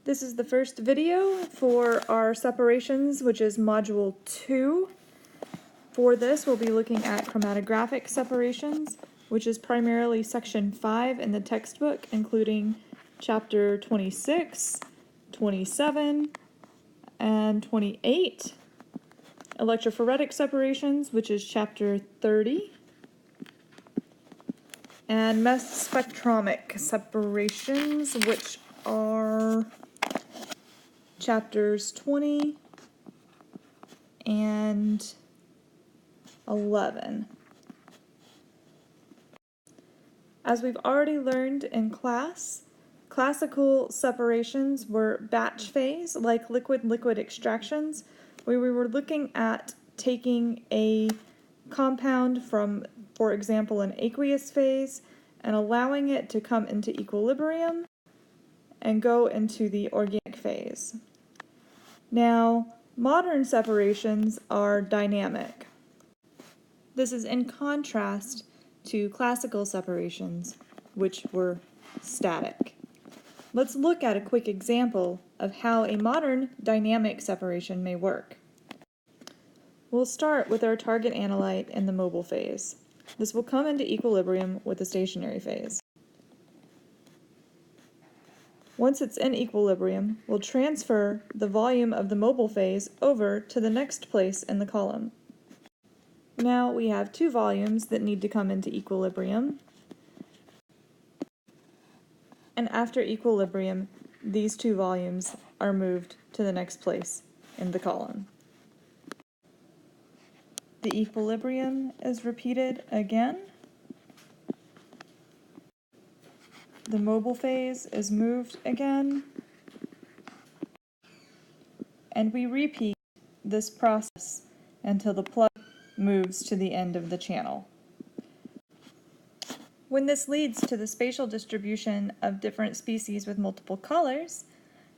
This is the first video for our separations, which is Module 2. For this, we'll be looking at chromatographic separations, which is primarily Section 5 in the textbook, including Chapter 26, 27, and 28. Electrophoretic separations, which is Chapter 30. And mass spectromic separations, which are Chapters 20 and 11. As we've already learned in class, classical separations were batch phase, like liquid-liquid extractions, where we were looking at taking a compound from, for example, an aqueous phase and allowing it to come into equilibrium and go into the organic phase. Now, modern separations are dynamic. This is in contrast to classical separations, which were static. Let's look at a quick example of how a modern dynamic separation may work. We'll start with our target analyte in the mobile phase. This will come into equilibrium with the stationary phase. Once it's in equilibrium, we'll transfer the volume of the mobile phase over to the next place in the column. Now we have two volumes that need to come into equilibrium. And after equilibrium, these two volumes are moved to the next place in the column. The equilibrium is repeated again. The mobile phase is moved again. And we repeat this process until the plug moves to the end of the channel. When this leads to the spatial distribution of different species with multiple colors,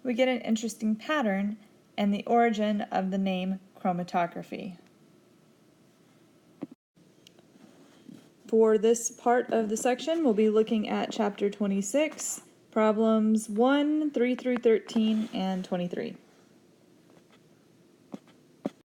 we get an interesting pattern and the origin of the name chromatography. For this part of the section, we'll be looking at Chapter 26, problems 1, 3 through 13, and 23.